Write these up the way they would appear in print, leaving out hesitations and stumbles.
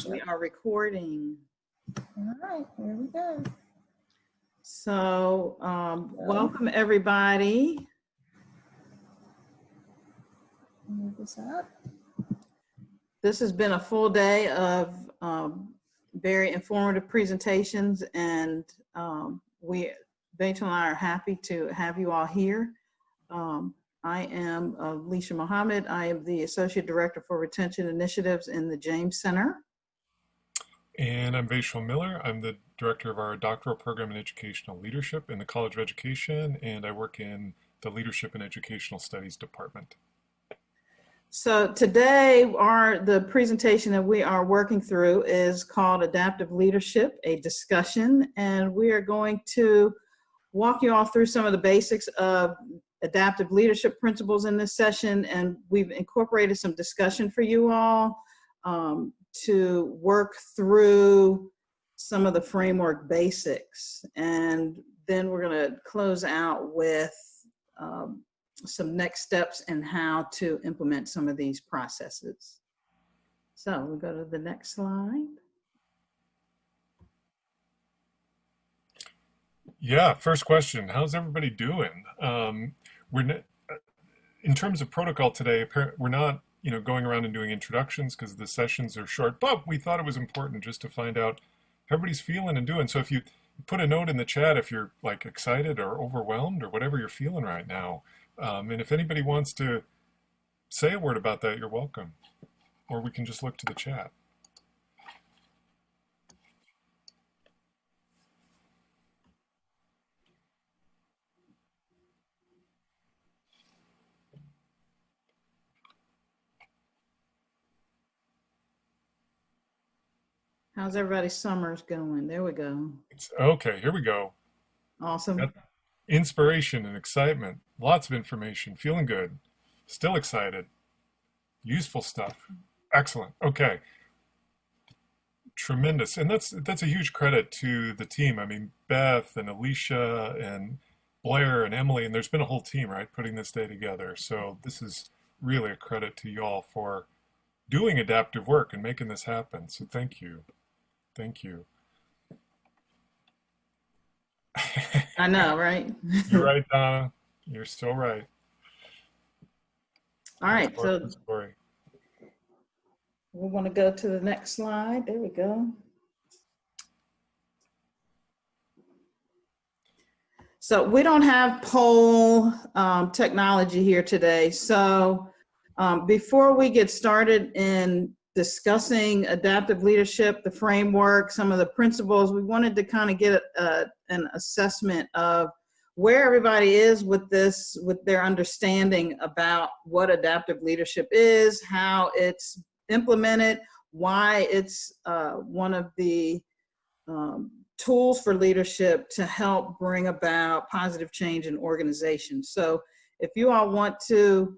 We are recording. All right, here we go. So, welcome everybody. Move this up. This has been a full day of very informative presentations, and Rachel and I are happy to have you all here. I am Alicia Mohammed. I am the Associate Director for Retention Initiatives in the James Center. And I'm Vaishal Miller. I'm the director of our doctoral program in educational leadership in the College of Education, and I work in the Leadership and Educational Studies department. So today, the presentation that we are working through is called Adaptive Leadership, a discussion, and we are going to walk you all through some of the basics of adaptive leadership principles in this session, and we've incorporated some discussion for you all to work through some of the framework basics. And then we're going to close out with some next steps in how to implement some of these processes. So we'll go to the next slide. Yeah, first question, how's everybody doing? In terms of protocol today, we're not going around and doing introductions because the sessions are short, but we thought it was important just to find out how everybody's feeling and doing. So if you put a note in the chat if you're like excited or overwhelmed or whatever you're feeling right now. And if anybody wants to say a word about that, you're welcome. Or we can just look to the chat. How's everybody's summers going? There we go. Okay, here we go. Awesome. Got inspiration and excitement, lots of information, feeling good, still excited, useful stuff. Excellent. Okay. Tremendous. And that's a huge credit to the team. I mean, Beth and Alicia and Blair and Emily, and there's been a whole team, right, putting this day together. So this is really a credit to y'all for doing adaptive work and making this happen. So thank you. Thank you. I know, right? You're right, Donna. You're still right. All right, so we want to go to the next slide. There we go. So we don't have poll technology here today. So before we get started in discussing adaptive leadership, the framework, some of the principles, we wanted to kind of get an assessment of where everybody is with this, with their understanding about what adaptive leadership is, how it's implemented, why it's one of the tools for leadership to help bring about positive change in organizations. So if you all want to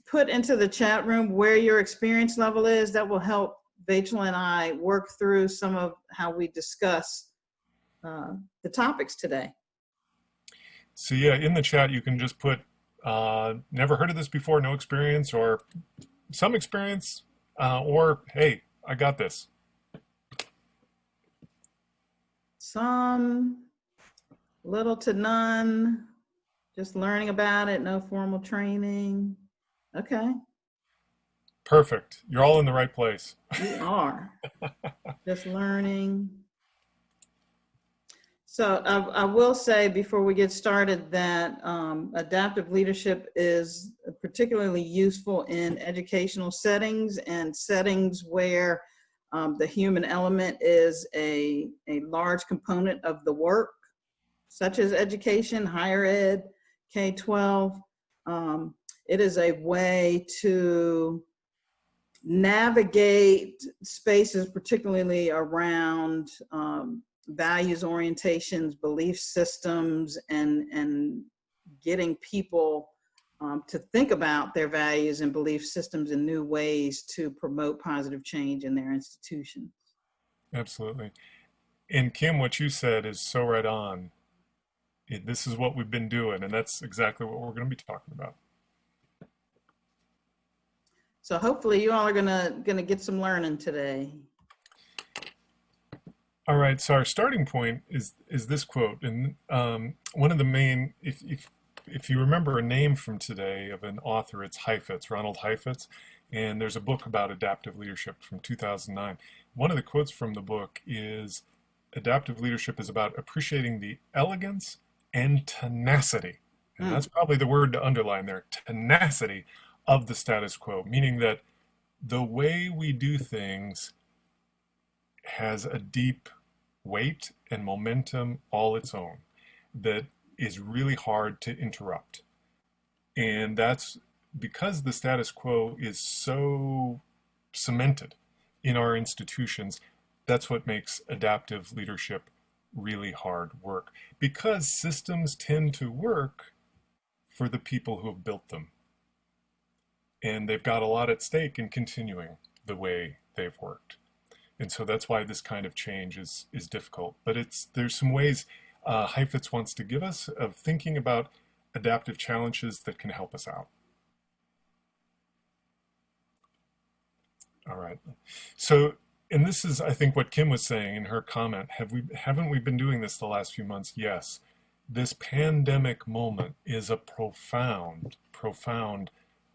put into the chat room where your experience level is, that will help Rachel and I work through some of how we discuss the topics today. So yeah, in the chat you can just put never heard of this before, no experience, or some experience, or hey, I got this. Some, little to none, just learning about it, no formal training. Okay. Perfect. You're all in the right place. We are. Just learning. So I will say before we get started that adaptive leadership is particularly useful in educational settings and settings where the human element is a large component of the work, such as education, higher ed, K-12. It is a way to navigate spaces, particularly around values, orientations, belief systems, and getting people to think about their values and belief systems in new ways to promote positive change in their institutions. Absolutely. And Kim, what you said is so right on. This is what we've been doing, and that's exactly what we're going to be talking about. So hopefully you all are gonna get some learning today. All right, so our starting point is this quote, and one of the main, if you remember a name from today of an author, it's Heifetz, Ronald Heifetz, and there's a book about adaptive leadership from 2009. One of the quotes from the book is, "Adaptive leadership is about appreciating the elegance and tenacity," and that's probably the word to underline there, tenacity of the status quo, meaning that the way we do things has a deep weight and momentum all its own that is really hard to interrupt. And that's because the status quo is so cemented in our institutions. That's what makes adaptive leadership really hard work, because systems tend to work for the people who have built them. And they've got a lot at stake in continuing the way they've worked. And so that's why this kind of change is difficult. But there's some ways Heifetz wants to give us of thinking about adaptive challenges that can help us out. All right. So, and this is, I think, what Kim was saying in her comment. Haven't we been doing this the last few months? Yes. This pandemic moment is a profound, profound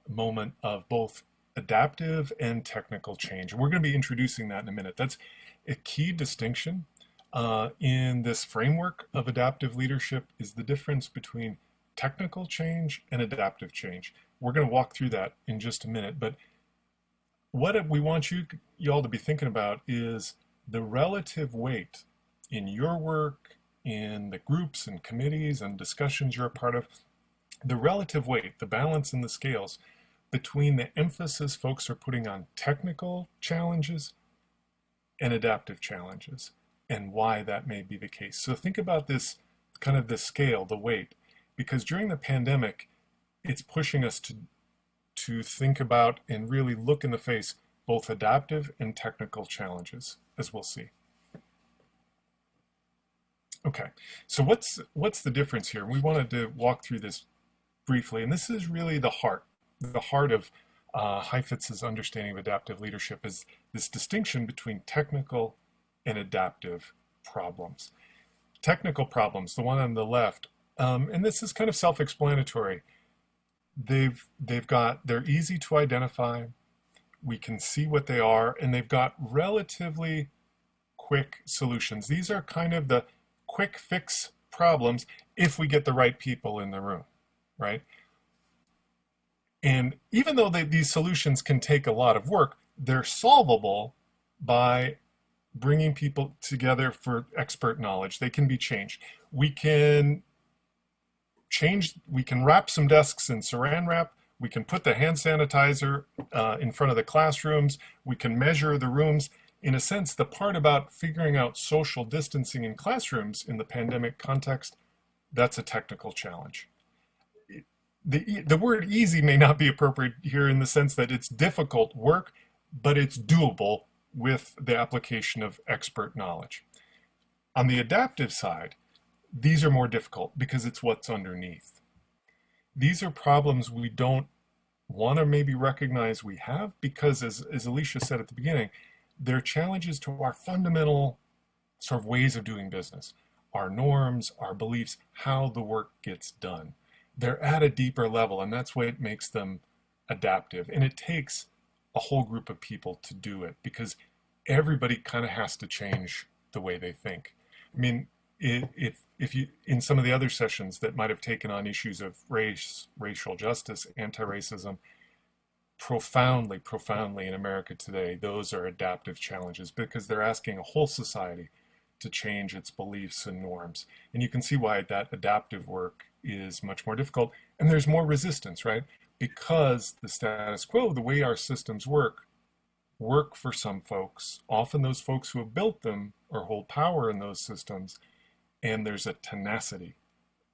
moment of both adaptive and technical change. We're going to be introducing that in a minute. That's a key distinction in this framework of adaptive leadership, is the difference between technical change and adaptive change. We're going to walk through that in just a minute, but what we want you all to be thinking about is the relative weight in your work, in the groups and committees and discussions you're a part of, the relative weight, the balance in the scales between the emphasis folks are putting on technical challenges and adaptive challenges, and why that may be the case. So think about this, kind of the scale, the weight, because during the pandemic, it's pushing us to think about and really look in the face both adaptive and technical challenges, as we'll see. Okay, so what's the difference here? We wanted to walk through this briefly, and this is really the heart of Heifetz's understanding of adaptive leadership, is this distinction between technical and adaptive problems. Technical problems, the one on the left, and this is kind of self-explanatory. They're easy to identify. We can see what they are, and they've got relatively quick solutions. These are kind of the quick fix problems if we get the right people in the room, right? And even though these solutions can take a lot of work, they're solvable by bringing people together for expert knowledge. They can be changed. We can wrap some desks in saran wrap. We can put the hand sanitizer in front of the classrooms. We can measure the rooms. In a sense, the part about figuring out social distancing in classrooms in the pandemic context, that's a technical challenge. The word easy may not be appropriate here in the sense that it's difficult work, but it's doable with the application of expert knowledge. On the adaptive side, these are more difficult because it's what's underneath. These are problems we don't want to maybe recognize we have because, as Alicia said at the beginning, they're challenges to our fundamental sort of ways of doing business, our norms, our beliefs, how the work gets done. They're at a deeper level, and that's what makes them adaptive. And it takes a whole group of people to do it because everybody kind of has to change the way they think. I mean, if you, in some of the other sessions that might have taken on issues of race, racial justice, anti-racism, profoundly in America today, those are adaptive challenges because they're asking a whole society to change its beliefs and norms. And you can see why that adaptive work is much more difficult. And there's more resistance, right? Because the status quo, the way our systems work for some folks, often those folks who have built them or hold power in those systems, and there's a tenacity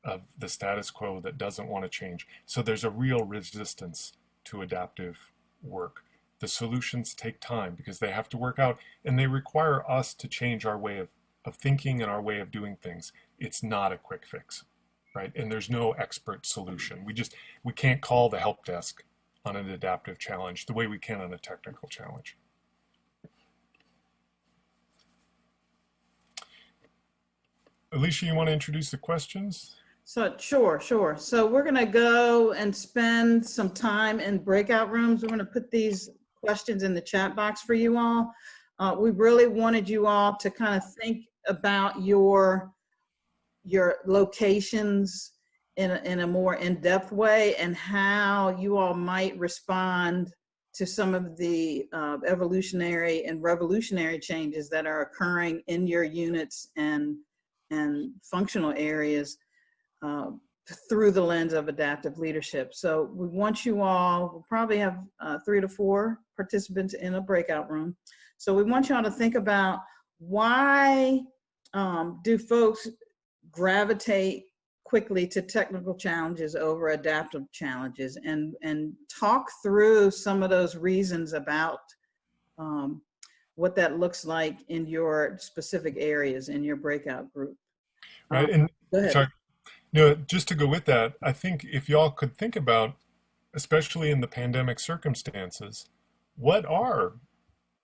of the status quo that doesn't want to change. So there's a real resistance to adaptive work. The solutions take time because they have to work out, and they require us to change our way of thinking and our way of doing things. It's not a quick fix, right? And there's no expert solution. We can't call the help desk on an adaptive challenge the way we can on a technical challenge. Alicia, you want to introduce the questions? So sure. So we're going to go and spend some time in breakout rooms. We're going to put these questions in the chat box for you all. We really wanted you all to kind of think about your locations in a more in-depth way, and how you all might respond to some of the evolutionary and revolutionary changes that are occurring in your units and functional areas through the lens of adaptive leadership. So we want you all, we'll probably have 3 to 4 participants in a breakout room. So we want you all to think about, why do folks gravitate quickly to technical challenges over adaptive challenges, and talk through some of those reasons about what that looks like in your specific areas in your breakout group. Right, and Go ahead. sorry, no, just to go with that, I think if y'all could think about, especially in the pandemic circumstances, what are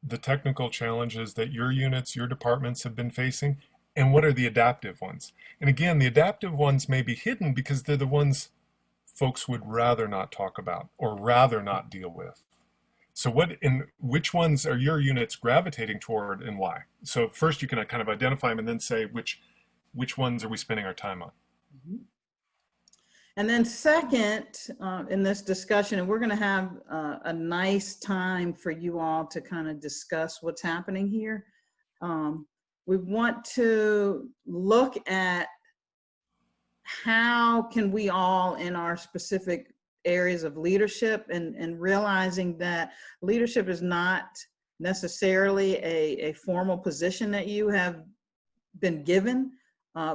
the technical challenges that your units, your departments have been facing, and what are the adaptive ones? And again, the adaptive ones may be hidden because they're the ones folks would rather not talk about or rather not deal with. So which ones are your units gravitating toward, and why? So first you can kind of identify them and then say which ones are we spending our time on. And then second, in this discussion, and we're going to have a nice time for you all to kind of discuss what's happening here. We want to look at how can we all in our specific areas of leadership, and realizing that leadership is not necessarily a formal position that you have been given.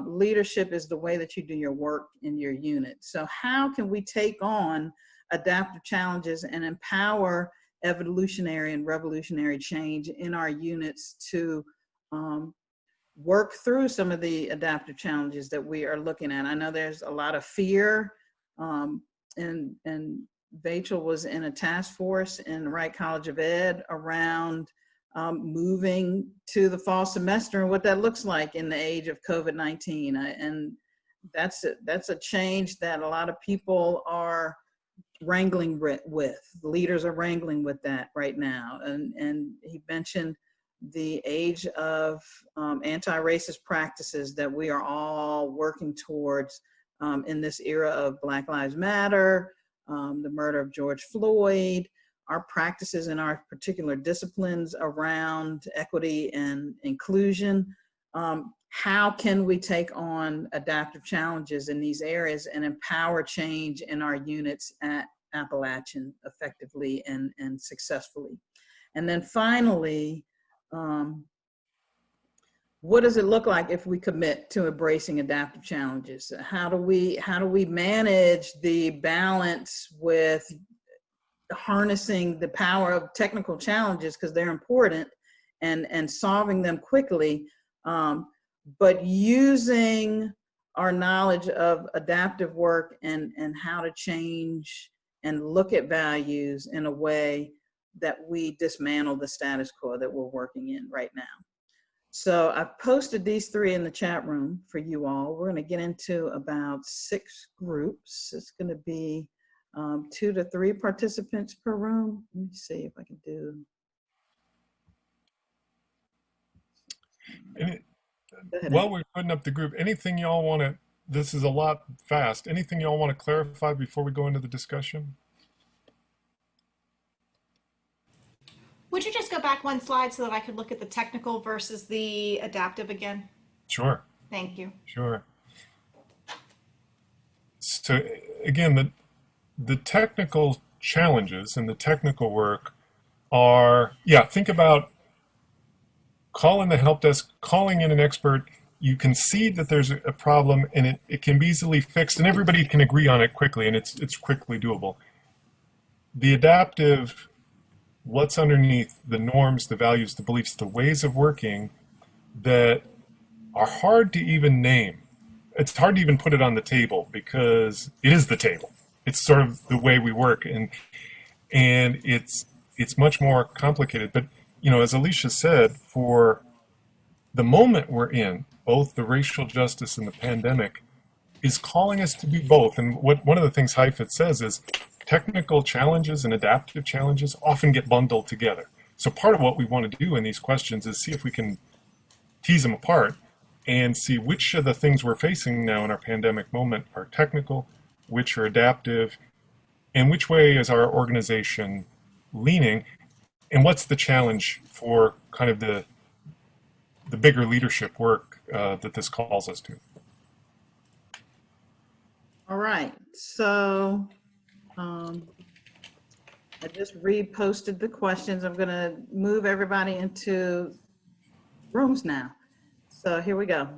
Leadership is the way that you do your work in your unit. So how can we take on adaptive challenges and empower evolutionary and revolutionary change in our units to work through some of the adaptive challenges that we are looking at? I know there's a lot of fear, and Vachel was in a task force in the Wright College of Ed around moving to the fall semester and what that looks like in the age of COVID-19. And that's a change that a lot of people are wrangling with. Leaders are wrangling with that right now. And he mentioned the age of anti-racist practices that we are all working towards in this era of Black Lives Matter, the murder of George Floyd, our practices in our particular disciplines around equity and inclusion. How can we take on adaptive challenges in these areas and empower change in our units at Appalachian effectively and successfully? And then finally, what does it look like if we commit to embracing adaptive challenges? How do we manage the balance with harnessing the power of technical challenges, because they're important, and solving them quickly, but using our knowledge of adaptive work and how to change and look at values in a way that we dismantle the status quo that we're working in right now. So I've posted these 3 in the chat room for you all. We're going to get into about 6 groups. It's going to be 2 to 3 participants per room. Let me see if I can do. While we're putting up the group, anything y'all want to, this is a lot fast, anything y'all want to clarify before we go into the discussion? Would you just go back 1 slide so that I could look at the technical versus the adaptive again? Sure. Thank you. Sure. So again, the technical challenges and the technical work are, think about calling the help desk, calling in an expert. You can see that there's a problem, and it can be easily fixed, and everybody can agree on it quickly, and it's quickly doable. The adaptive, what's underneath the norms, the values, the beliefs, the ways of working that are hard to even name. It's hard to even put it on the table because it is the table. It's sort of the way we work. And and it's much more complicated. But as Alicia said, for the moment we're in, both the racial justice and the pandemic is calling us to do both. And one of the things HIFIT says is technical challenges and adaptive challenges often get bundled together. So part of what we want to do in these questions is see if we can tease them apart and see which of the things we're facing now in our pandemic moment are technical, which are adaptive, and which way is our organization leaning, and what's the challenge for kind of the bigger leadership work that this calls us to. All right, so I just reposted the questions. I'm gonna move everybody into rooms now. So here we go.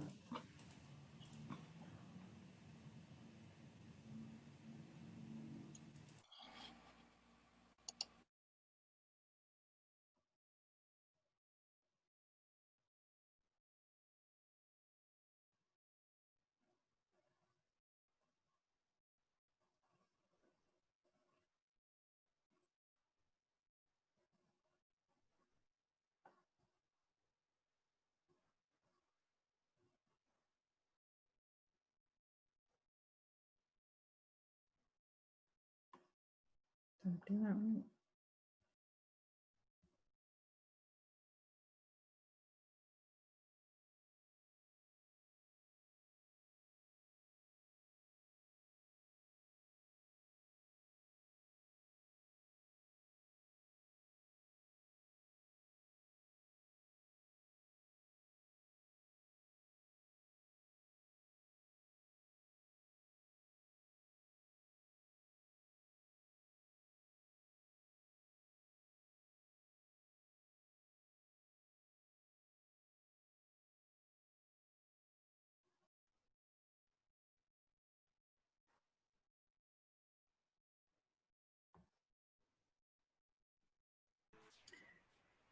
Did I do that right?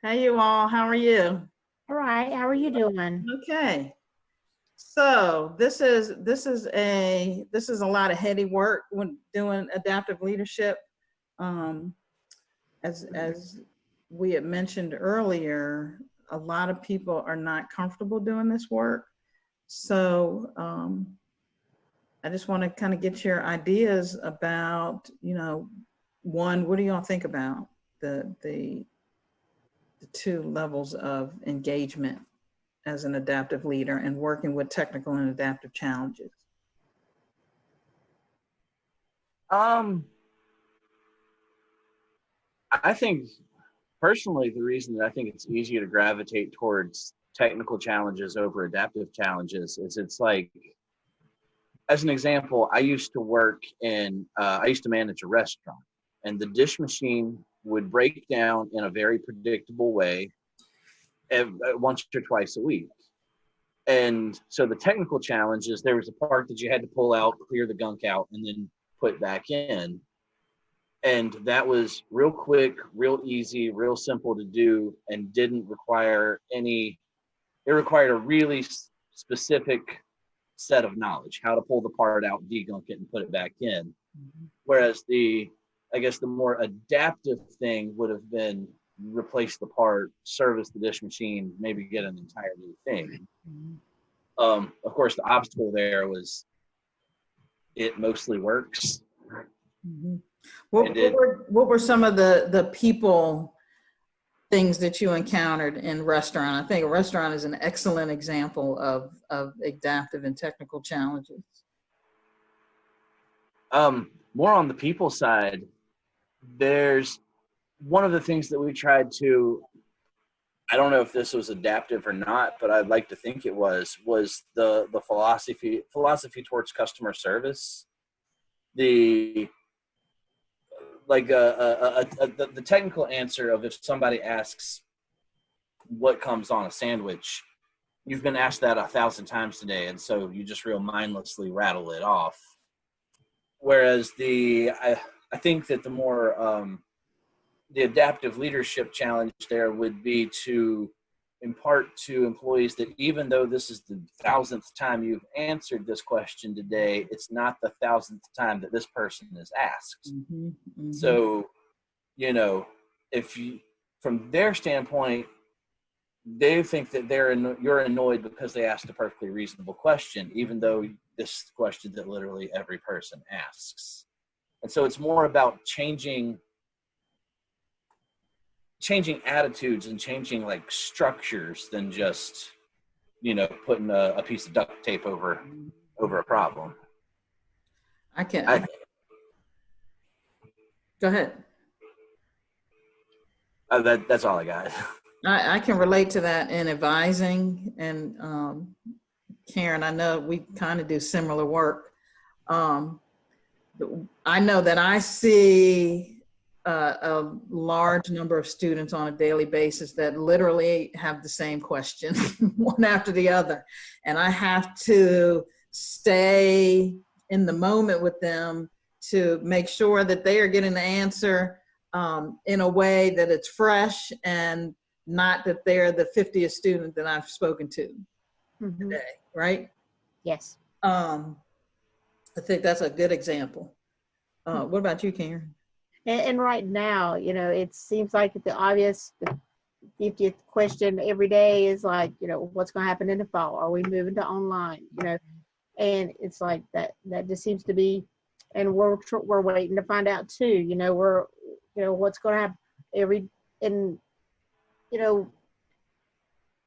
Hey, you all, how are you? All right, how are you doing? Okay. So this is a lot of heady work when doing adaptive leadership. As we had mentioned earlier, a lot of people are not comfortable doing this work. So I just want to kind of get your ideas about, one, what do y'all think about the two levels of engagement as an adaptive leader and working with technical and adaptive challenges? I think personally, the reason that I think it's easier to gravitate towards technical challenges over adaptive challenges is it's like, as an example, I used to manage a restaurant, and the dish machine would break down in a very predictable way once or twice a week. And so the technical challenge is there was a part that you had to pull out, clear the gunk out, and then put back in. And that was real quick, real easy, real simple to do, and didn't require it required a really specific set of knowledge, how to pull the part out, degunk it, and put it back in. Mm-hmm. Whereas I guess the more adaptive thing would have been replace the part, service the dish machine, maybe get an entire new thing. Mm-hmm. Of course, the obstacle there was it mostly works. Mm-hmm. What were some of the people things that you encountered in restaurant? I think a restaurant is an excellent example of adaptive and technical challenges. More on the people side, there's one of the things that we tried to, I don't know if this was adaptive or not, but I'd like to think it was the philosophy towards customer service. The technical answer of if somebody asks what comes on a sandwich, you've been asked that 1,000 times today, and so you just real mindlessly rattle it off. Whereas I think that the more the adaptive leadership challenge there would be to impart to employees that even though this is the 1,000th time you've answered this question today, it's not the 1,000th time that this person is asked. Mm-hmm, mm-hmm. So you know, if you, from their standpoint, they think that you're annoyed because they asked a perfectly reasonable question, even though this question that literally every person asks. And so it's more about changing attitudes and changing like structures than just, you know, putting a piece of duct tape over a problem. Go ahead. That's all I got. I can relate to that in advising, and Karen, I know we kind of do similar work. I know that I see a large number of students on a daily basis that literally have the same question, one after the other. And I have to stay in the moment with them to make sure that they are getting the answer in a way that it's fresh and not that they're the 50th student that I've spoken to today, right? Yes. I think that's a good example. What about you, Karen? And right now, you know, it seems like the obvious, the 50th question every day is like, you know, what's going to happen in the fall? Are we moving to online? You know, and it's like that just seems to be, and we're waiting to find out too. You know, what's going to happen you know,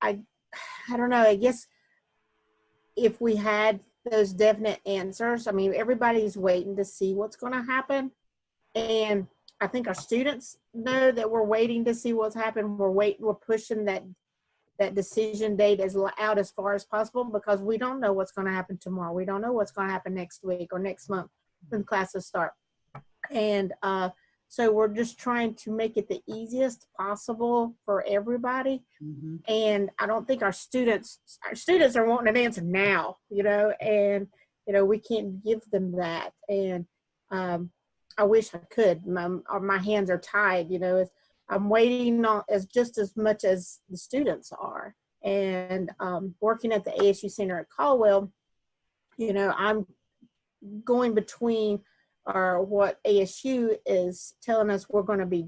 I don't know, I guess if we had those definite answers, I mean, everybody's waiting to see what's going to happen. And I think our students know that we're waiting to see what's happened. We're pushing that decision date out as far as possible because we don't know what's going to happen tomorrow. We don't know what's going to happen next week or next month when classes start. And so we're just trying to make it the easiest possible for everybody. Mm-hmm. And I don't think our students are wanting an answer now, you know, and, you know, we can't give them that. And I wish I could. My hands are tied, you know. I'm waiting on just as much as the students are. And working at the ASU Center at Caldwell, you know, I'm going between what ASU is telling us we're going to be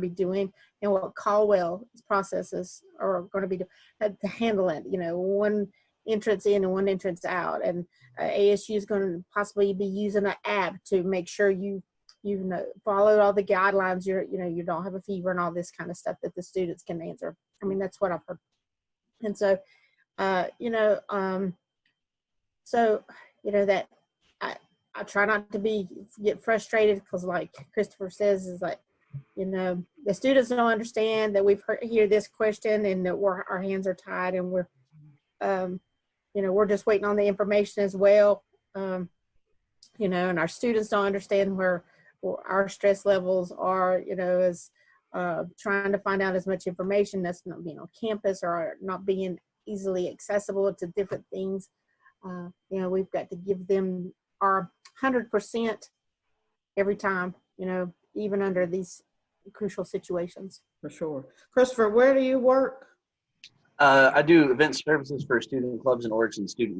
doing and what Caldwell's processes are going to be to handle it, you know, one entrance in and one entrance out. And ASU is going to possibly be using an app to make sure you know, follow all the guidelines, you don't have a fever and all this kind of stuff that the students can answer. I mean, that's what I've heard. And so, you know, that I try not to get frustrated because, like Christopher says, is like, you know, the students don't understand that we've heard this question and that our hands are tied and we're, you know, we're just waiting on the information as well. You know, and our students don't understand where our stress levels are, you know, as trying to find out as much information that's not being on campus or not being easily accessible to different things. You know, we've got to give them our 100% every time, you know, even under these crucial situations. For sure. Christopher, where do you work? I do event services for student clubs and Origin Student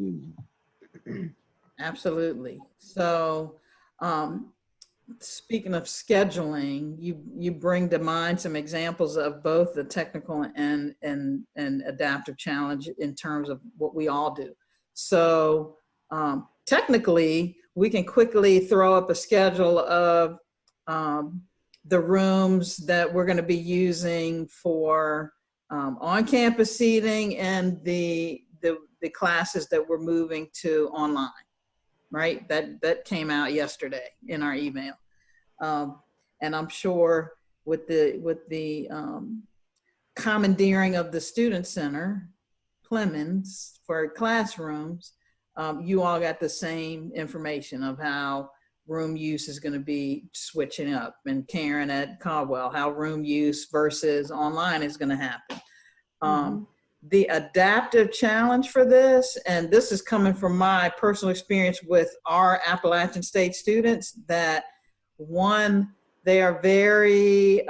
Union. Absolutely. So, speaking of scheduling, you bring to mind some examples of both the technical and adaptive challenge in terms of what we all do. So, technically, we can quickly throw up a schedule of the rooms that we're going to be using for on-campus seating and the classes that we're moving to online, right? That came out yesterday in our email. And I'm sure with the commandeering of the Student Center, Clemens, for classrooms, you all got the same information of how room use is going to be switching up, and Karen at Caldwell, how room use versus online is going to happen. The adaptive challenge for this, and this is coming from my personal experience with our Appalachian State students, that one, they are very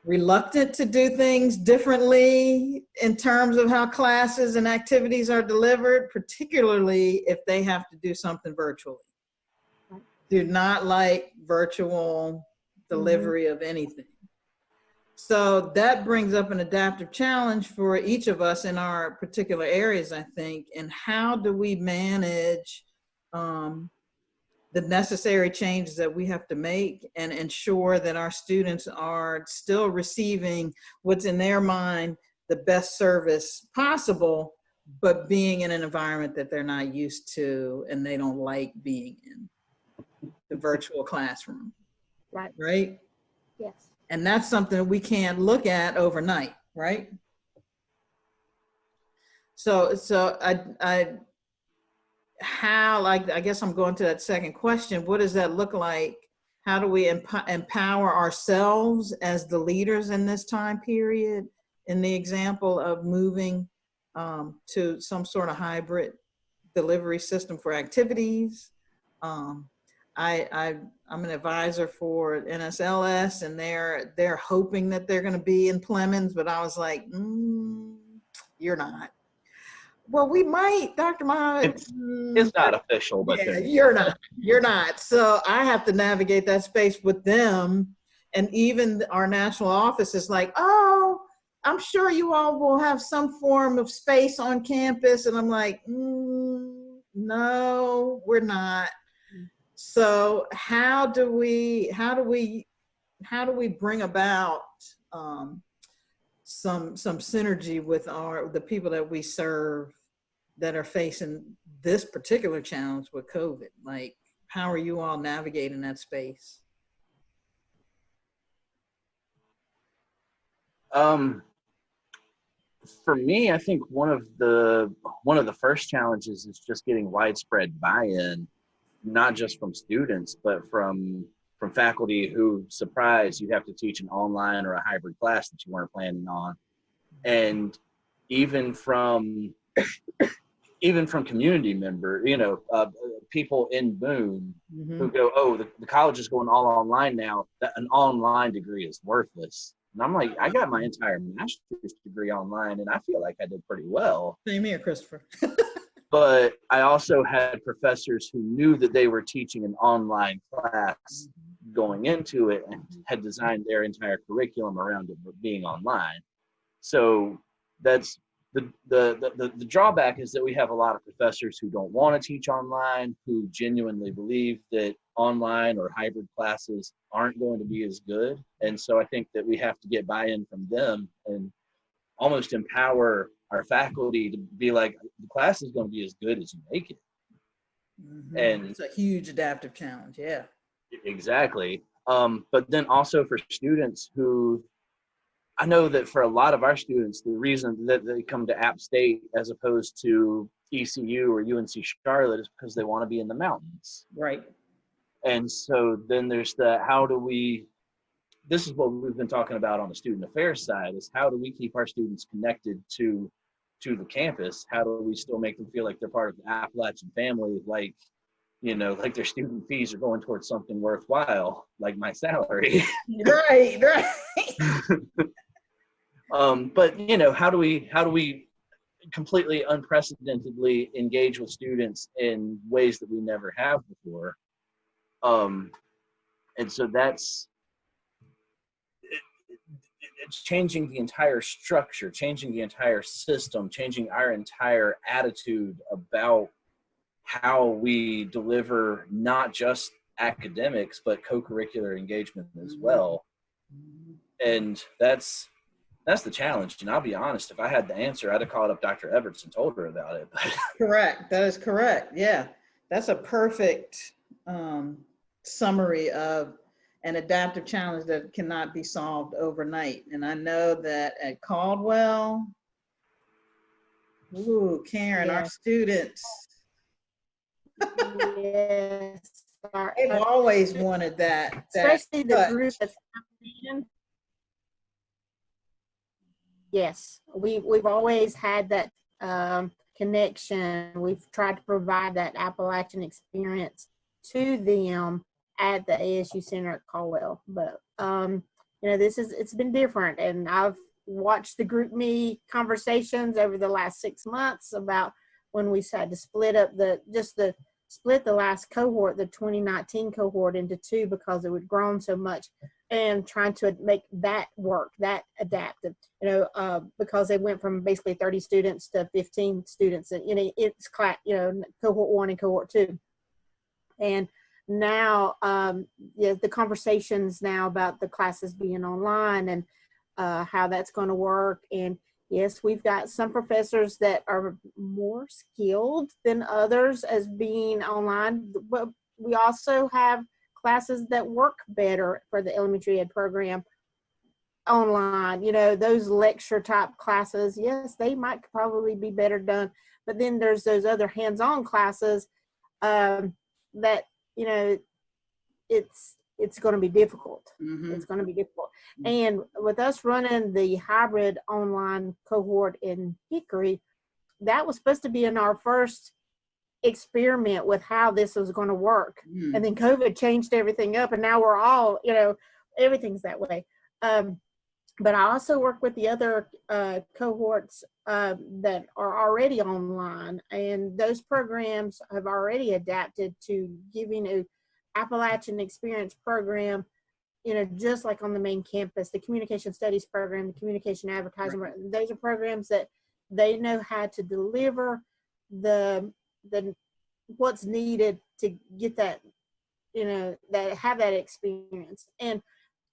reluctant to do things differently in terms of how classes and activities are delivered, particularly if they have to do something virtually. do not like virtual delivery of anything. So that brings up an adaptive challenge for each of us in our particular areas, I think. And how do we manage the necessary changes that we have to make and ensure that our students are still receiving what's in their mind the best service possible, but being in an environment that they're not used to and they don't like being in, the virtual classroom, Right. right? Yes. And that's something we can't look at overnight, right? So I guess I'm going to that second question. What does that look like? How do we empower ourselves as the leaders in this time period? In the example of moving to some sort of hybrid delivery system for activities. I'm an advisor for NSLS, and they're hoping that they're going to be in Plemons, but I was like, you're not. Well, we might, Dr. Mohammed. It's not official, but yeah, you're not. So I have to navigate that space with them. And even our national office is like, oh, I'm sure you all will have some form of space on campus. And I'm like, no, we're not. So how do we bring about some synergy with the people that we serve that are facing this particular challenge with COVID? Like, how are you all navigating that space? For me, I think one of the first challenges is just getting widespread buy-in, not just from students, but from faculty who, surprise, you have to teach an online or a hybrid class that you weren't planning on. And even from community member, people in Boone who go, oh, the college is going all online now. An online degree is worthless. And I'm like, I got my entire master's degree online, and I feel like I did pretty well. Same here, Christopher. But I also had professors who knew that they were teaching an online class going into it and had designed their entire curriculum around it being online. So that's the drawback, is that we have a lot of professors who don't want to teach online, who genuinely believe that online or hybrid classes aren't going to be as good. And so I think that we have to get buy-in from them and almost empower our faculty to be like, the class is going to be as good as you make it. And it's a huge adaptive challenge. Yeah, exactly. But then also for students who, I know that for a lot of our students, the reason that they come to App State as opposed to ECU or UNC Charlotte is because they want to be in the mountains. right. And so then there's this is what we've been talking about on the student affairs side, is how do we keep our students connected to the campus? How do we still make them feel like they're part of the Appalachian family, like their student fees are going towards something worthwhile, like my salary. Right. But how do we completely unprecedentedly engage with students in ways that we never have before? And so it's changing the entire structure, changing the entire system, changing our entire attitude about how we deliver not just academics, but co-curricular engagement as well. And that's the challenge. And I'll be honest, if I had the answer, I'd have called up Dr. Everts and told her about it. Correct. That is correct. Yeah. That's a perfect summary of an adaptive challenge that cannot be solved overnight. And I know that at Caldwell, Karen, our students, Yes. they've always wanted that. Especially the touch. group that's happening. Yes, we've always had that connection. We've tried to provide that Appalachian experience to them at the ASU Center at Caldwell. But it's been different, and I've watched the group me conversations over the last 6 months about when we decided to split up the split the last cohort, the 2019 cohort, into two because it had grown so much, and trying to make that work, that adaptive, because they went from basically 30 students to 15 students, and it's class, cohort 1 and cohort 2. And now the conversations now about the classes being online and how that's going to work. And yes, we've got some professors that are more skilled than others as being online, but we also have classes that work better for the elementary ed program online. Those lecture type classes, yes, they might probably be better done, but then there's those other hands-on classes that it's going to be difficult. Mhm. It's going to be difficult. And with us running the hybrid online cohort in Hickory, that was supposed to be in our first experiment with how this was going to work. Mm. And then COVID changed everything up, and now we're all, everything's that way. But I also work with the other cohorts that are already online, and those programs have already adapted to giving a Appalachian Experience program, just like on the main campus. The Communication Studies program, the Communication Advertising, those are programs that they know how to deliver the what's needed to get that, that have that experience, and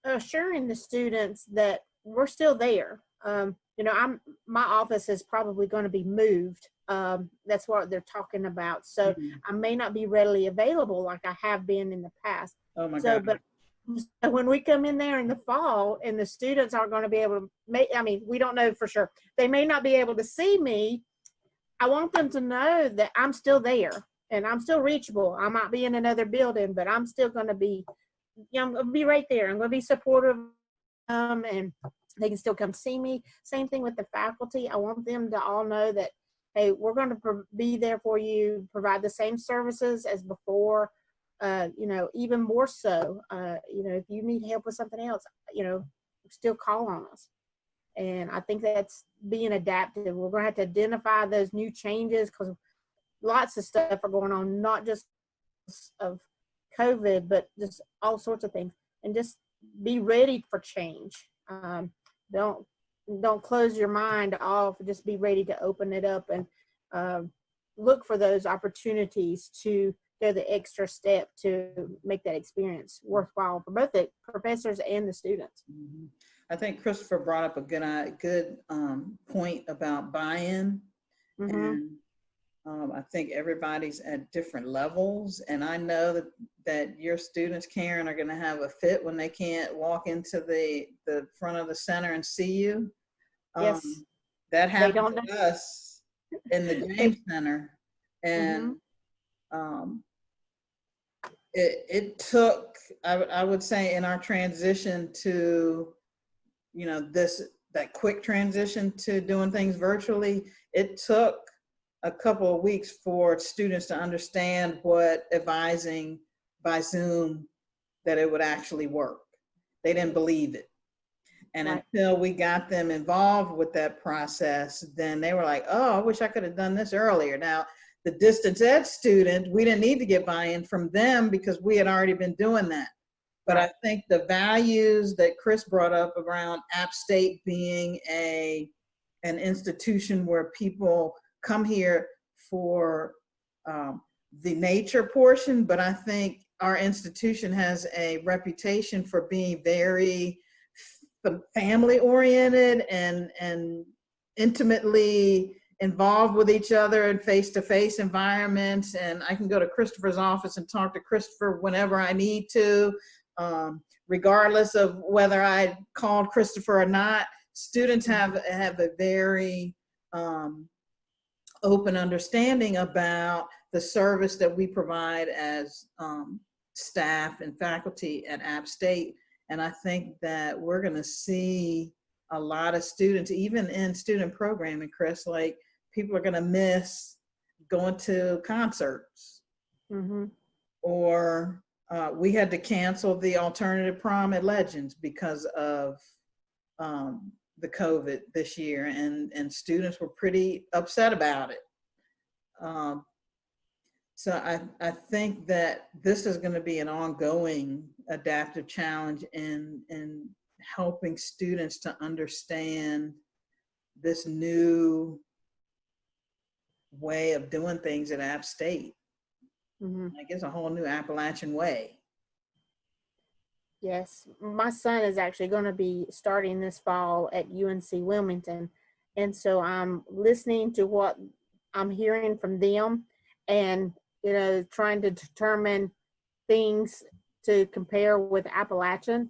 assuring the students that we're still there. My office is probably going to be moved. That's what they're talking about. So I may not be readily available like I have been in the past. Oh my So, God. but when we come in there in the fall and the students aren't going to be able to we don't know for sure. They may not be able to see me. I want them to know that I'm still there and I'm still reachable. I might be in another building, but I'm still going to be, I'm going to be right there. I'm going to be supportive of them, and they can still come see me. Same thing with the faculty. I want them to all know that, hey, we're going to be there for you, provide the same services as before, even more so. If you need help with something else, still call on us. And I think that's being adaptive. We're going to have to identify those new changes because lots of stuff are going on, not just of COVID, but just all sorts of things. And just be ready for change. Don't close your mind off. Just be ready to open it up and look for those opportunities to go the extra step to make that experience worthwhile for both the professors and the students. Mm-hmm. I think Christopher brought up a good point about buy-in. Mm-hmm. And I think everybody's at different levels. And I know that your students, Karen, are going to have a fit when they can't walk into the front of the center and see you. Yes. That happened don't to know. us in the James Center. And it took, I would say, in our transition to, that quick transition to doing things virtually, it took a couple of weeks for students to understand what advising by Zoom, that it would actually work. They didn't believe it. And until we got them involved with that process, then they were like, oh, I wish I could have done this earlier. Now, the distance ed student, we didn't need to get buy-in from them because we had already been doing that. But I think the values that Chris brought up around App State being an institution where people come here for the nature portion, but I think our institution has a reputation for being very family oriented and intimately involved with each other in face-to-face environments. And I can go to Christopher's office and talk to Christopher whenever I need to, regardless of whether I called Christopher or not. Students have a very open understanding about the service that we provide as staff and faculty at App State. And I think that we're going to see a lot of students, even in student programming, Chris, like people are going to miss going to concerts. Or we had to cancel the alternative prom at Legends because of the COVID this year, and students were pretty upset about it. So I think that this is going to be an ongoing adaptive challenge in helping students to understand this new way of doing things at App State. Mhm. Like it's a whole new Appalachian way. Yes, my son is actually going to be starting this fall at UNC Wilmington. And so I'm listening to what I'm hearing from them and, trying to determine things to compare with Appalachian,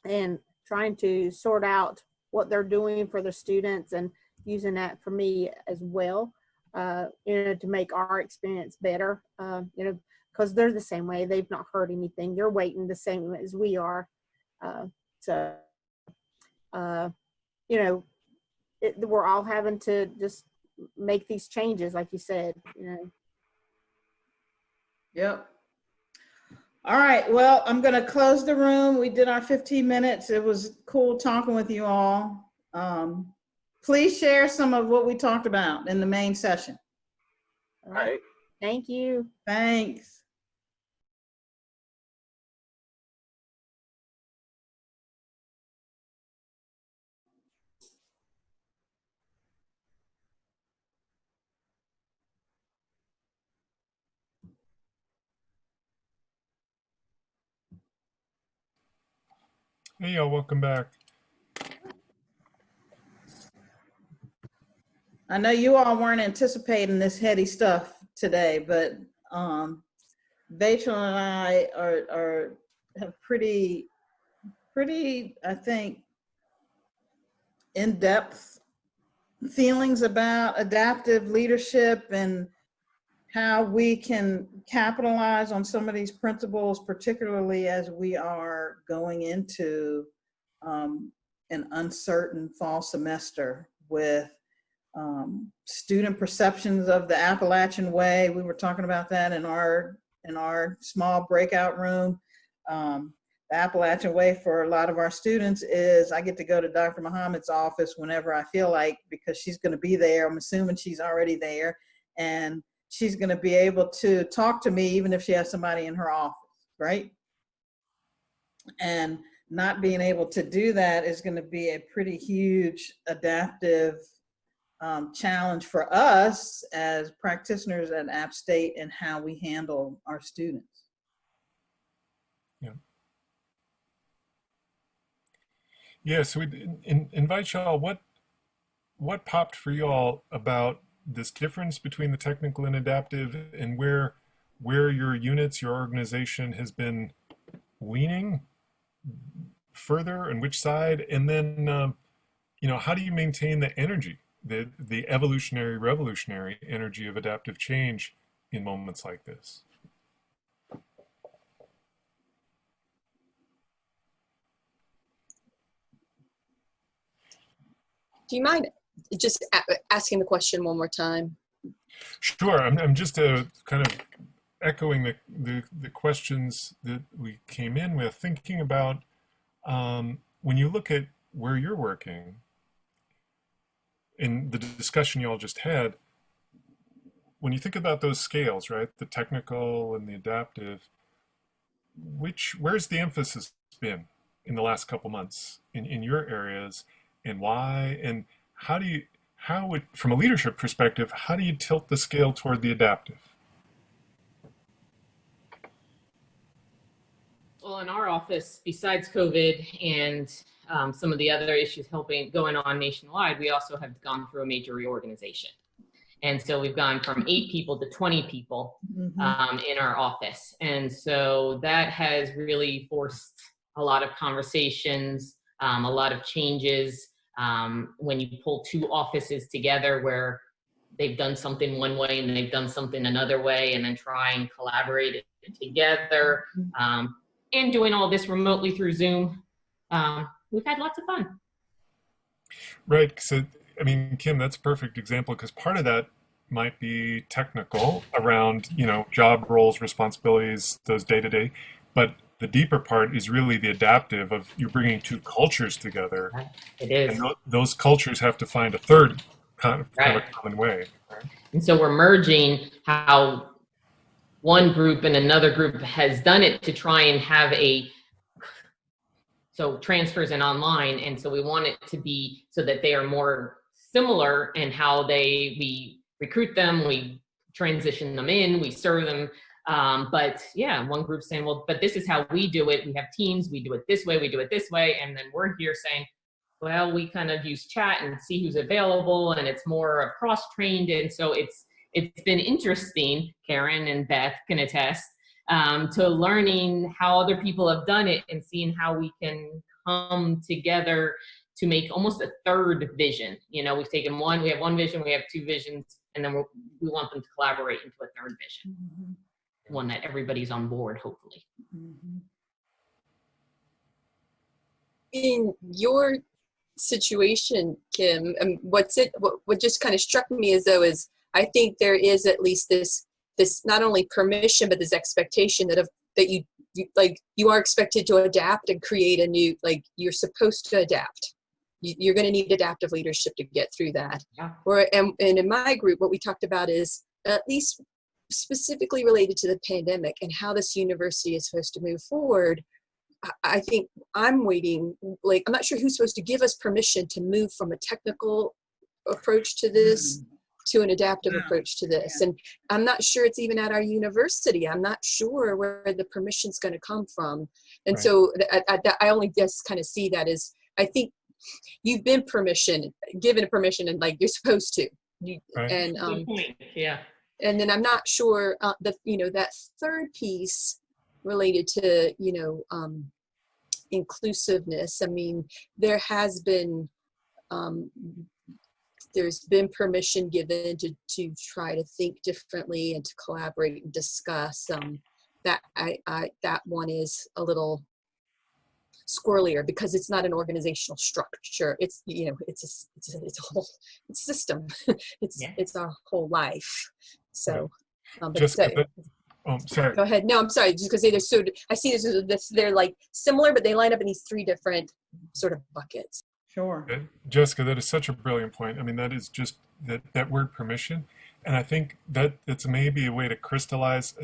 and trying to sort out what they're doing for their students and using that for me as well, to make our experience better, because they're the same way. They've not heard anything. They're waiting the same as we are. So, we're all having to just make these changes, like you said. Yep. All right. Well, I'm going to close the room. We did our 15 minutes. It was cool talking with you all. Please share some of what we talked about in the main session. All All right. Thank you. Thanks. Hey, y'all, welcome back. I know you all weren't anticipating this heady stuff today, but Rachel and I have pretty, I think, in-depth feelings about adaptive leadership and how we can capitalize on some of these principles, particularly as we are going into an uncertain fall semester with student perceptions of the Appalachian Way. We were talking about that in our small breakout room. The Appalachian Way for a lot of our students is I get to go to Dr. Muhammad's office whenever I feel like, because she's going to be there. I'm assuming she's already there, and she's going to be able to talk to me even if she has somebody in her office, right? And not being able to do that is going to be a pretty huge adaptive challenge for us as practitioners at App State and how we handle our students. Yeah. Yeah, so we invite y'all, what popped for y'all about this difference between the technical and adaptive, and where your units, your organization has been leaning further, and which side, and then how do you maintain the energy, the evolutionary, revolutionary energy of adaptive change in moments like this? Do you mind just asking the question one more time? Sure. I'm just kind of echoing the questions that we came in with, thinking about when you look at where you're working, in the discussion you all just had, when you think about those scales, right, the technical and the adaptive, where's the emphasis been in the last couple months in your areas, and why, and how would, from a leadership perspective, how do you tilt the scale toward the adaptive? Well, in our office, besides COVID and some of the other issues going on nationwide, we also have gone through a major reorganization. And so we've gone from 8 people to 20 people in our office. And so that has really forced a lot of conversations, a lot of changes. When you pull 2 offices together where they've done something one way and they've done something another way, and then try and collaborate it together, and doing all this remotely through Zoom, we've had lots of fun. Right. So, I mean, Kim, that's a perfect example, because part of that might be technical around, job roles, responsibilities, those day-to-day, but the deeper part is really the adaptive of you bringing 2 cultures together. It is. And those cultures have to find a third kind of a common way. And so we're merging how one group and another group has done it to try and have so transfers and online. And so we want it to be so that they are more similar in how we recruit them, we transition them in, we serve them. But yeah, one group saying, well, but this is how we do it. We have teams, we do it this way, we do it this way. And then we're here saying, well, we kind of use chat and see who's available, and it's more cross-trained. And so it's been interesting, Karen and Beth can attest, to learning how other people have done it and seeing how we can come together to make almost a third vision. You know, we have one vision, we have two visions, and then we want them to collaborate into a third vision. One that everybody's on board, hopefully. In your situation, Kim, what just kind of struck me as though is I think there is at least this not only permission, but this expectation that you are expected to adapt and create a new, like you're supposed to adapt. You're going to need adaptive leadership to get through that. Yeah. And in my group, what we talked about is at least specifically related to the pandemic and how this university is supposed to move forward. I think I'm waiting, like, I'm not sure who's supposed to give us permission to move from a technical approach to this to an adaptive approach to this. And I'm not sure it's even at our university. I'm not sure where the permission's going to come from. And Right. so I only just kind of see that as, I think you've been given a permission, and like you're supposed to. Right. And Good point. Yeah. and then I'm not sure that third piece related to inclusiveness. I mean, there has been there's been permission given to try to think differently and to collaborate and discuss. That one is a little squirrelier because it's not an organizational structure. It's it's a whole system. It's our whole life. So, sorry. Go ahead. No, I'm sorry. Just because I see they're like similar, but they line up in these three different sort of buckets. Sure. Jessica, that is such a brilliant point. I mean, that is just that word permission. And I think that it's maybe a way to crystallize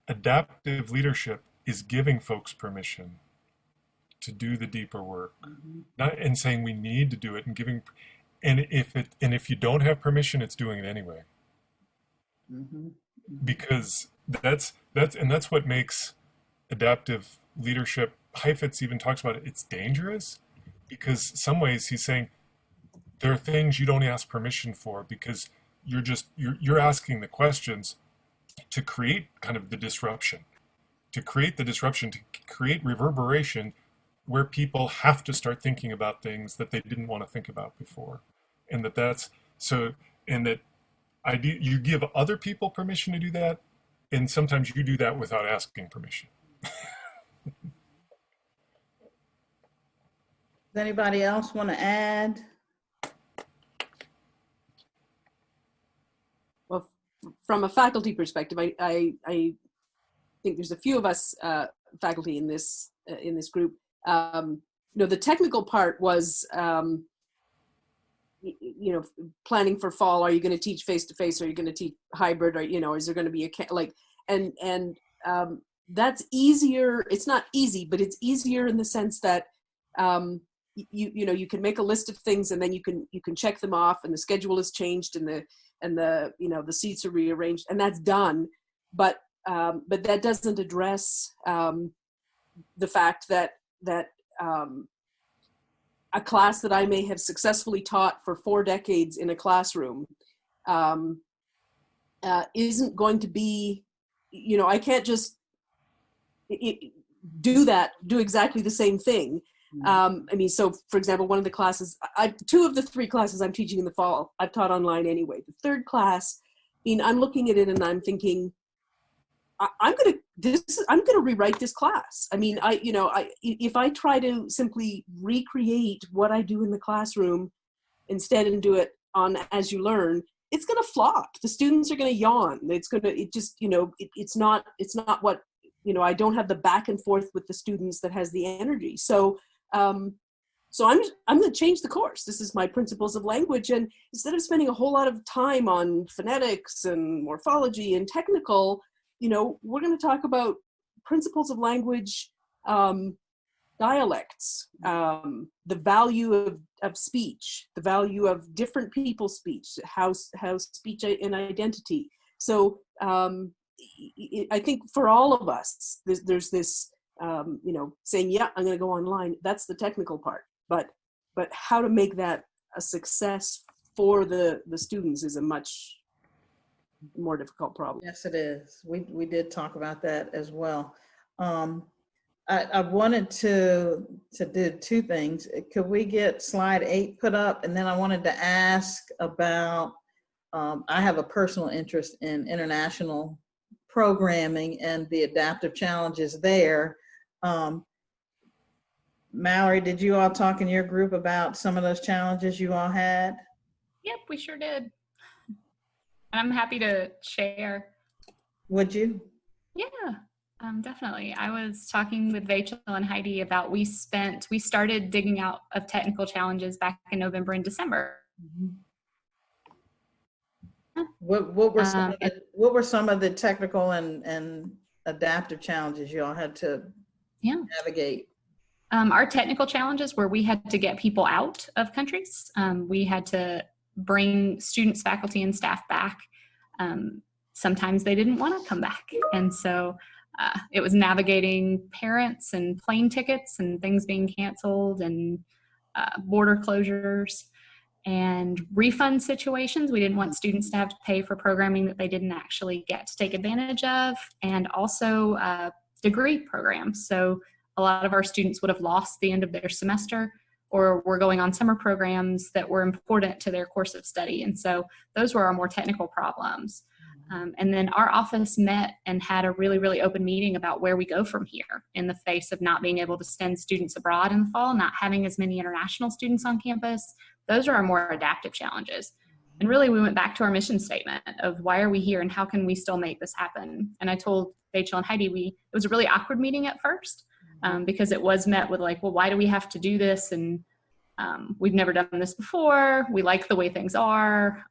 adaptive leadership is giving folks permission to do the deeper work, not and saying we need to do it, and giving, and if you don't have permission, it's doing it anyway. Because that's what makes adaptive leadership. Heifetz even talks about it. It's dangerous because some ways he's saying there are things you don't ask permission for because you're asking the questions to create kind of the disruption, to create reverberation where people have to start thinking about things that they didn't want to think about before, and you give other people permission to do that, and sometimes you do that without asking permission. Does anybody else want to add? Well, from a faculty perspective, I think there's a few of us faculty in this group. The technical part was, planning for fall. Are you going to teach face-to-face? Are you going to teach hybrid? Or, is there going to be that's easier. It's not easy, but it's easier in the sense that, you can make a list of things and then you can check them off, and the schedule is changed and the seats are rearranged, and that's done. But that doesn't address the fact that a class that I may have successfully taught for 4 decades in a classroom isn't going to be, I can't just do exactly the same thing. So for example, one of the classes, 2 of the 3 classes I'm teaching in the fall, I've taught online anyway. The third class, I'm looking at it and I'm thinking, I'm going to rewrite this class. If I try to simply recreate what I do in the classroom instead and do it on As You Learn, it's going to flop. The students are going to yawn. It's not what, I don't have the back and forth with the students that has the energy. So I'm going to change the course. This is my principles of language. And instead of spending a whole lot of time on phonetics and morphology and technical, you know, we're going to talk about principles of language, dialects, the value of speech, the value of different people's speech, how speech and identity. So I think for all of us, there's this, you know, saying, yeah, I'm going to go online. That's the technical part. But how to make that a success for the students is a much more difficult problem. Yes, it is. We did talk about that as well. I wanted to do two things. Could we get slide 8 put up? And then I wanted to ask about, I have a personal interest in international programming and the adaptive challenges there. Mallory, did you all talk in your group about some of those challenges you all had? Yep, we sure did. I'm happy to share. Would you? Yeah, definitely. I was talking with Rachel and Heidi about we started digging out of technical challenges back in November and December. What were some of the technical and adaptive challenges you all had to navigate? Our technical challenges where we had to get people out of countries. We had to bring students, faculty, and staff back. Sometimes they didn't want to come back. And so it was navigating parents and plane tickets and things being canceled and border closures and refund situations. We didn't want students to have to pay for programming that they didn't actually get to take advantage of, and also degree programs. So a lot of our students would have lost the end of their semester or were going on summer programs that were important to their course of study. And so those were our more technical problems. And then our office met and had a really, really open meeting about where we go from here in the face of not being able to send students abroad in the fall, not having as many international students on campus. Those are our more adaptive challenges. And really, we went back to our mission statement of why are we here and how can we still make this happen? And I told Rachel and Heidi, it was a really awkward meeting at first because it was met with like, well, why do we have to do this? And we've never done this before. We like the way things are.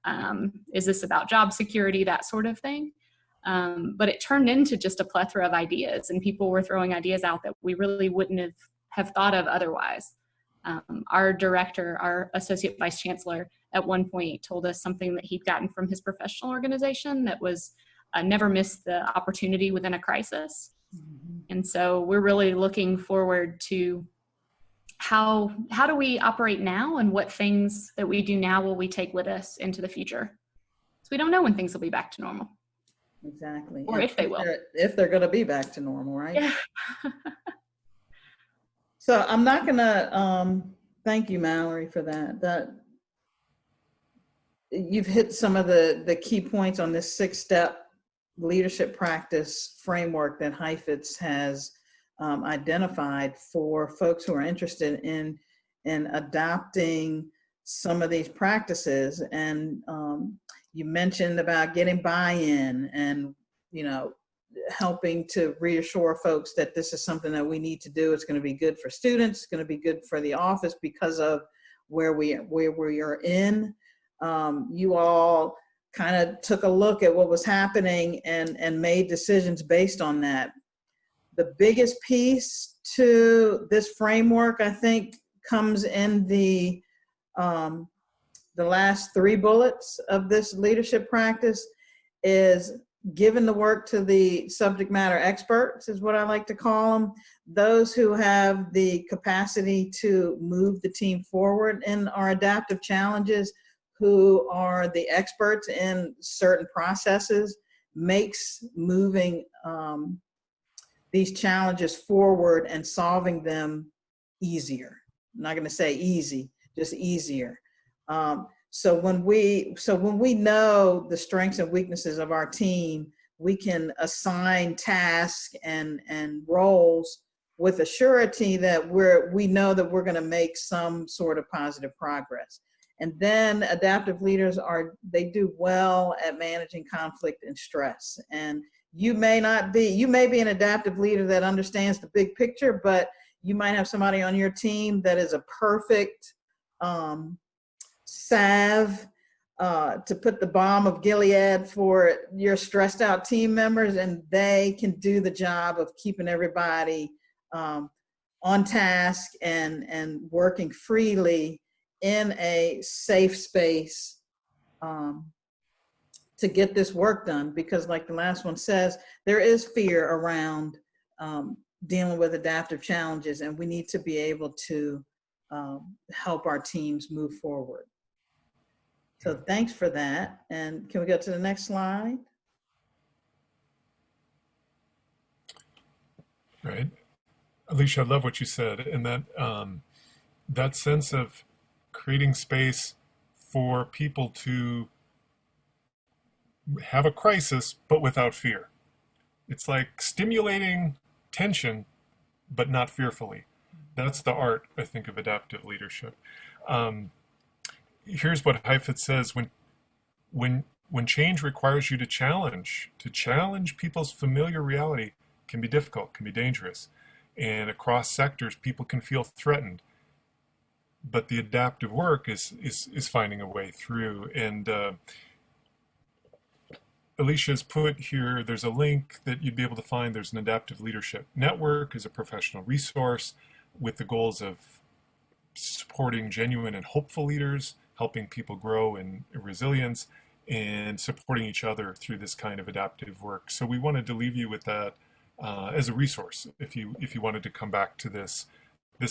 Is this about job security? That sort of thing. But it turned into just a plethora of ideas, and people were throwing ideas out that we really wouldn't have thought of otherwise. Our director, our associate vice chancellor, at one point told us something that he'd gotten from his professional organization that was never miss the opportunity within a crisis. And so we're really looking forward to how do we operate now, and what things that we do now will we take with us into the future? So we don't know when things will be back to normal. Exactly. Or if they will. If they're going to be back to normal, right? Yeah. So I'm not going to thank you, Mallory, for that. That you've hit some of the key points on this 6-step leadership practice framework that Heifetz has identified for folks who are interested in adopting some of these practices. And you mentioned about getting buy-in and, you know, helping to reassure folks that this is something that we need to do. It's going to be good for students. It's going to be good for the office because of where we are in. You all kind of took a look at what was happening and made decisions based on that. The biggest piece to this framework, I think, comes in the last 3 bullets of this leadership practice, is giving the work to the subject matter experts, is what I like to call them, those who have the capacity to move the team forward in our adaptive challenges, who are the experts in certain processes, makes moving these challenges forward and solving them easier. I'm not going to say easy, just easier. So when we know the strengths and weaknesses of our team, we can assign tasks and roles with a surety that we know that we're going to make some sort of positive progress. And then adaptive leaders they do well at managing conflict and stress. And you may be an adaptive leader that understands the big picture, but you might have somebody on your team that is a perfect salve to put the balm of Gilead for your stressed out team members, and they can do the job of keeping everybody on task and working freely in a safe space to get this work done. Because like the last one says, there is fear around dealing with adaptive challenges, and we need to be able to help our teams move forward. So thanks for that. And can we go to the next slide? Right. Alicia, I love what you said, and that that sense of creating space for people to have a crisis, but without fear. It's like stimulating tension, but not fearfully. That's the art, I think, of adaptive leadership. Here's what Heifetz says: when change requires you to challenge people's familiar reality can be difficult, can be dangerous. And across sectors, people can feel threatened. But the adaptive work is finding a way through. And Alicia's put here, there's a link that you'd be able to find. There's an adaptive leadership network as a professional resource with the goals of supporting genuine and hopeful leaders, helping people grow in resilience, and supporting each other through this kind of adaptive work. So we wanted to leave you with that as a resource if you wanted to come back to this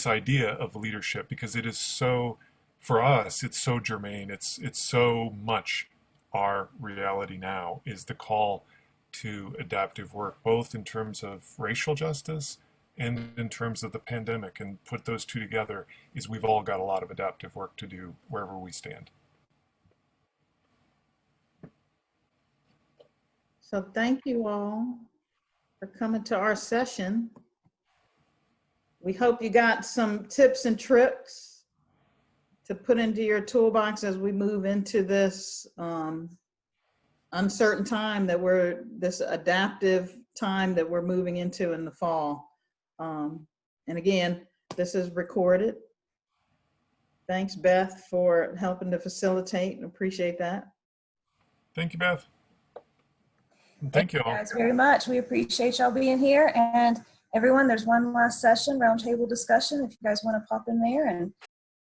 idea of leadership, because it is so, for us, it's so germane. It's so much our reality now, is the call to adaptive work, both in terms of racial justice and in terms of the pandemic. And put those two together is we've all got a lot of adaptive work to do wherever we stand. So thank you all for coming to our session. We hope you got some tips and tricks to put into your toolbox as we move into this uncertain time this adaptive time that we're moving into in the fall. And again, this is recorded. Thanks, Beth, for helping to facilitate, and appreciate that. Thank you, Beth. And thank you all. Guys very much. We appreciate y'all being here. And everyone, there's one last session, roundtable discussion, if you guys want to pop in there and